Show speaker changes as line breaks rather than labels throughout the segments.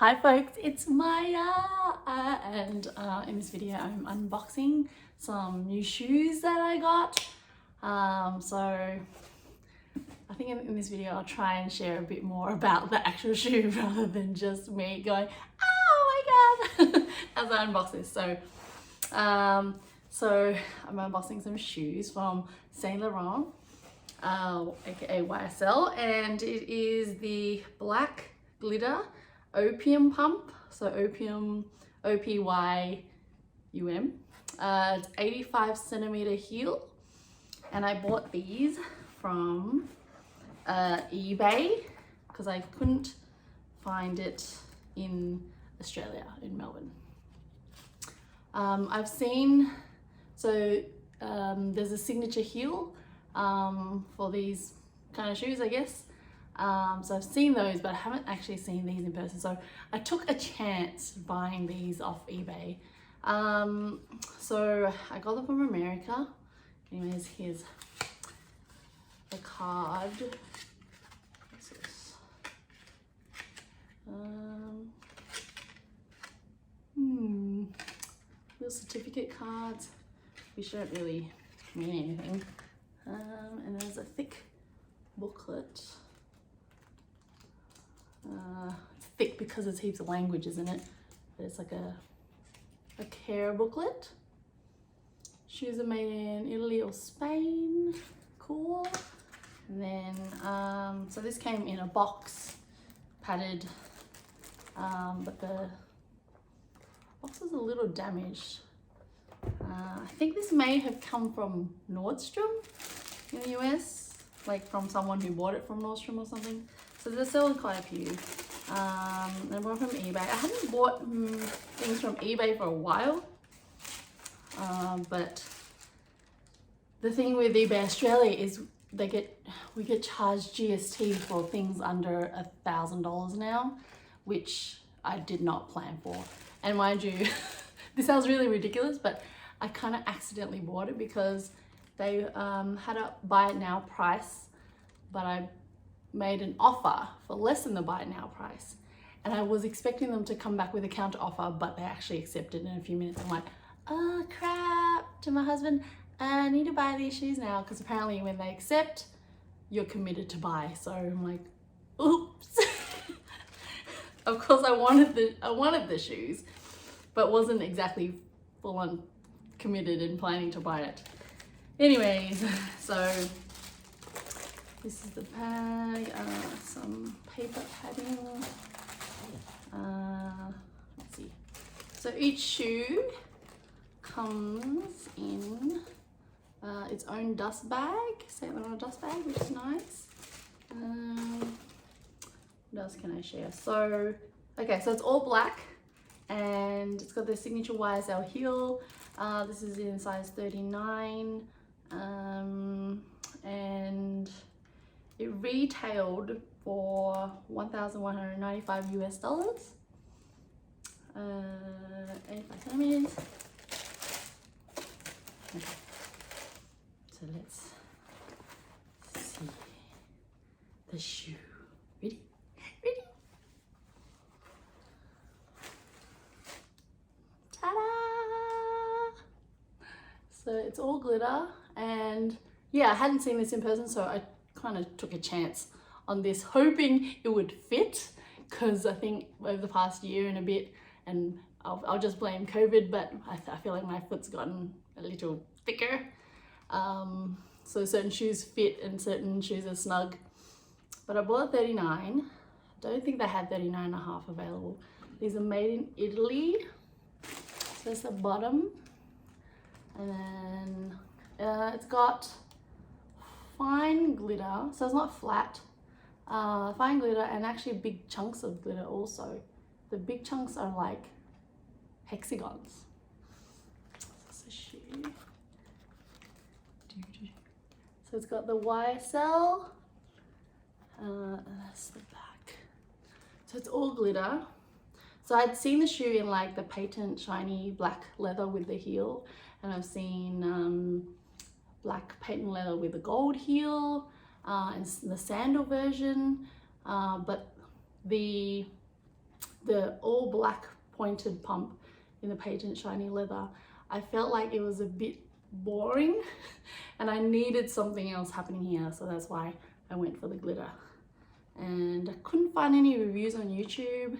Hi folks, it's Maya and in this video I'm unboxing some new shoes that I got. So I think in this video I'll try and share a bit more about the actual shoe rather than just me going, oh my god, as I unbox this. So I'm unboxing some shoes from Saint Laurent, aka YSL, and it is the black glitter Opyum pump, so Opyum, O-P-Y-U-M. It's 85 centimeter heel, and I bought these from eBay because I couldn't find it in Australia, in Melbourne. I've seen, there's a signature heel for these kind of shoes, I guess. So I've seen those, but I haven't actually seen these in person. So I took a chance buying these off eBay. So I got them from America. Anyways, here's the card. What's this? Little certificate cards, which don't really mean anything. And there's a thick booklet. It's thick because there's heaps of languages in it, but it's like a care booklet. Shoes are made in Italy or Spain. Cool. And then so this came in a box, padded, but the box is a little damaged. I think this may have come from Nordstrom in the US, like from someone who bought it from Nordstrom or something. So they're selling quite a few. I bought from eBay. I haven't bought things from eBay for a while, but the thing with eBay Australia is we get charged GST for things under $1,000 now, which I did not plan for. And mind you, this sounds really ridiculous, but I kind of accidentally bought it because they had a buy it now price, but I made an offer for less than the buy it now price, and I was expecting them to come back with a counter offer, but they actually accepted in a few minutes. I'm like, oh crap, to my husband, I need to buy these shoes now, because apparently when they accept, you're committed to buy. So I'm like, oops. Of course I wanted the shoes, but wasn't exactly full on committed and planning to buy it. Anyways, so this is the bag, some paper padding. Let's see. So each shoe comes in its own dust bag, Saint Laurent dust bag, which is nice. What else can I share? So, okay, so it's all black and it's got the signature YSL heel. This is in size 39, and it retailed for $1,195 US. 85 centimeters. Okay. So let's see the shoe. Ready? Ready? Ta-da! So it's all glitter, and yeah, I hadn't seen this in person, so I kind of took a chance on this, hoping it would fit, because I think over the past year and a bit, and I'll just blame COVID, but I feel like my foot's gotten a little thicker. So certain shoes fit and certain shoes are snug. But I bought 39. Don't think they had 39.5 available. These are made in Italy. So that's the bottom. And then it's got fine glitter, so it's not flat. Fine glitter and actually big chunks of glitter also. The big chunks are like hexagons. That's a shoe. So it's got the YSL. That's the back. So it's all glitter. So I'd seen the shoe in like the patent shiny black leather with the heel, and I've seen black patent leather with a gold heel, and the sandal version, but the the all black pointed pump in the Patent Shiny Leather, I felt like it was a bit boring and I needed something else happening here, so that's why I went for the glitter. And I couldn't find any reviews on YouTube,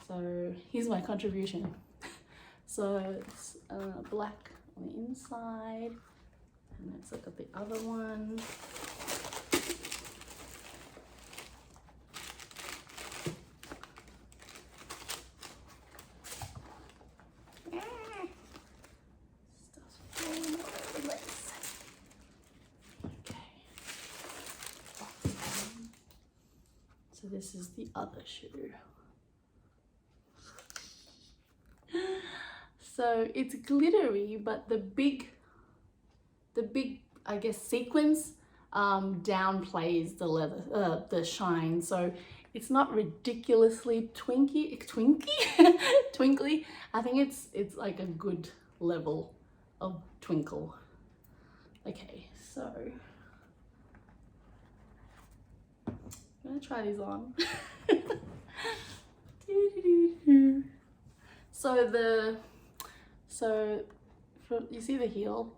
so here's my contribution. So it's black on the inside, and let's look at the other one. So this is the other shoe. So it's glittery, but the big, I guess, sequins downplays the leather, the shine. So it's not ridiculously twinkly. I think it's like a good level of twinkle. Okay, so I'm gonna try these on. So you see the heel?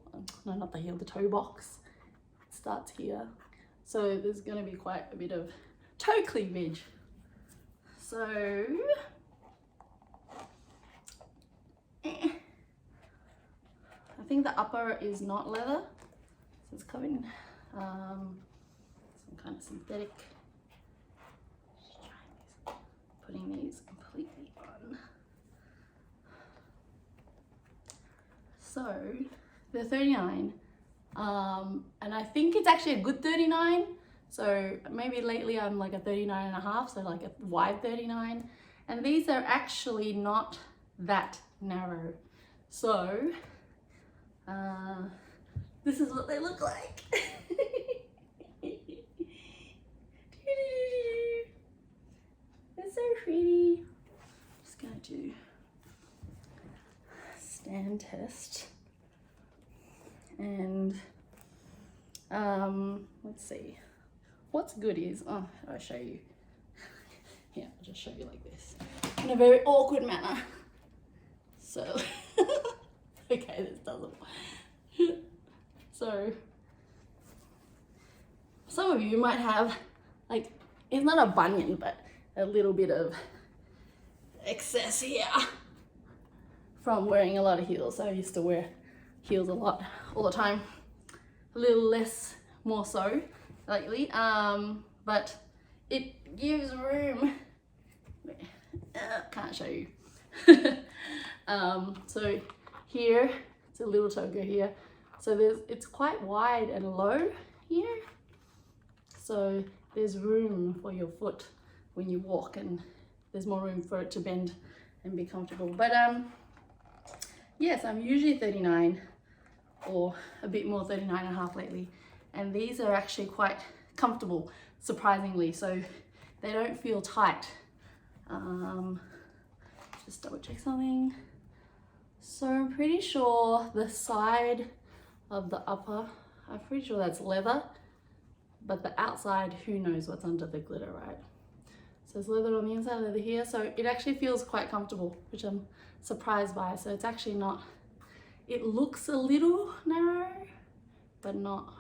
No, not the heel, the toe box. It starts here. So there's gonna be quite a bit of toe cleavage. So I think the upper is not leather, so it's covered in some kind of synthetic. Just trying these, putting these completely on. So they're 39, and I think it's actually a good 39. So maybe lately I'm like a 39 and a half, so like a wide 39. And these are actually not that narrow. So this is what they look like. They're so pretty. Just gonna do stand test. And let's see. What's good is, oh, I'll show you. Yeah, I'll just show you like this in a very awkward manner. So, okay, this doesn't. So, some of you might have, like, it's not a bunion, but a little bit of excess here from wearing a lot of heels. So I used to wear heels a lot, all the time. A little less, more so lately, but it gives room. Can't show you. So here, it's a little toe go here. So it's quite wide and low here. So there's room for your foot when you walk, and there's more room for it to bend and be comfortable. But yes, I'm usually 39 or a bit more, 39 and a half lately. And these are actually quite comfortable, surprisingly. So they don't feel tight. Just double check something. So I'm pretty sure the side of the upper, I'm pretty sure that's leather, but the outside, who knows what's under the glitter, right? So there's leather on the inside, leather here. So it actually feels quite comfortable, which I'm surprised by. So it's actually not, it looks a little narrow, but not,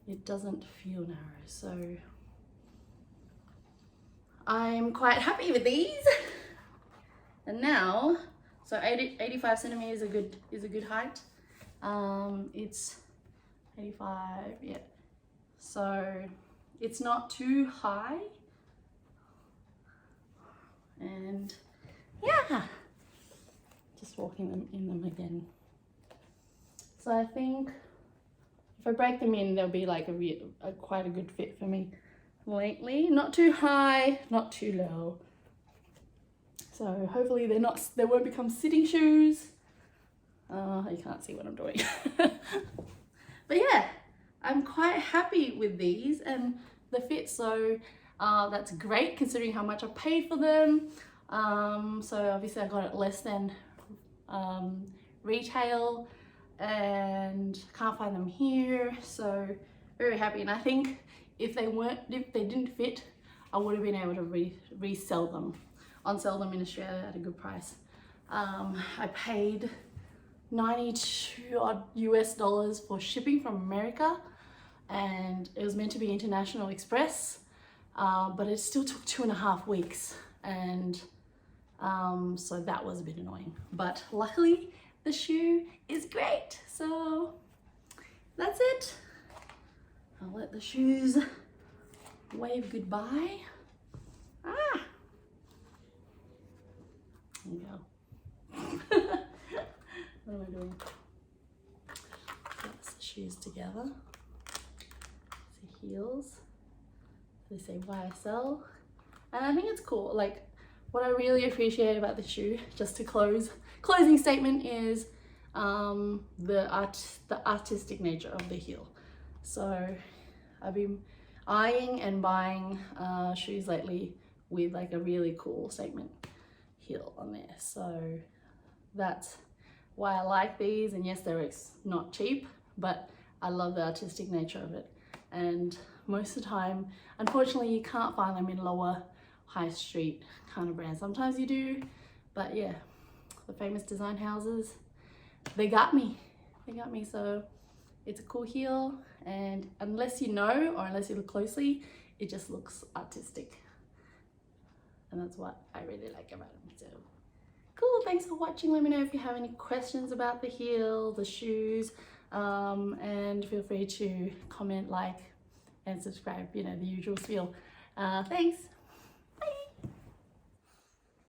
it doesn't feel narrow. So I'm quite happy with these. And now, so 85 centimeters is a good height. It's 85, yeah. So it's not too high. And yeah, just walking them in them again. So I think if I break them in, they'll be like a quite a good fit for me lately. Not too high, not too low. So hopefully they won't become sitting shoes. You can't see what I'm doing. But yeah, I'm quite happy with these and the fit. So that's great considering how much I paid for them. So obviously I got it less than retail, and can't find them here. So very happy. And I think if they didn't fit, I would have been able to resell them. on sale them in Australia at a good price. I paid 92 odd US dollars for shipping from America, and it was meant to be international express, but it still took 2.5 weeks, and so that was a bit annoying, but luckily the shoe is great. So that's it. I'll let the shoes wave goodbye. Ah, there you go. What am I doing? That's the shoes together. The heels. They say YSL, and I think it's cool. Like, what I really appreciate about the shoe, just to closing statement, is the artistic nature of the heel. So I've been eyeing and buying shoes lately with like a really cool statement heel on there. So that's why I like these. And yes, they're not cheap, but I love the artistic nature of it. And most of the time, unfortunately, you can't find them in lower high street kind of brands. Sometimes you do, but yeah, the famous design houses, they got me. So it's a cool heel, and unless you know, or unless you look closely, it just looks artistic. And that's what I really like about them. So cool, thanks for watching. Let me know if you have any questions about the heel, the shoes, and feel free to comment, like, and subscribe, you know, the usual spiel. Thanks.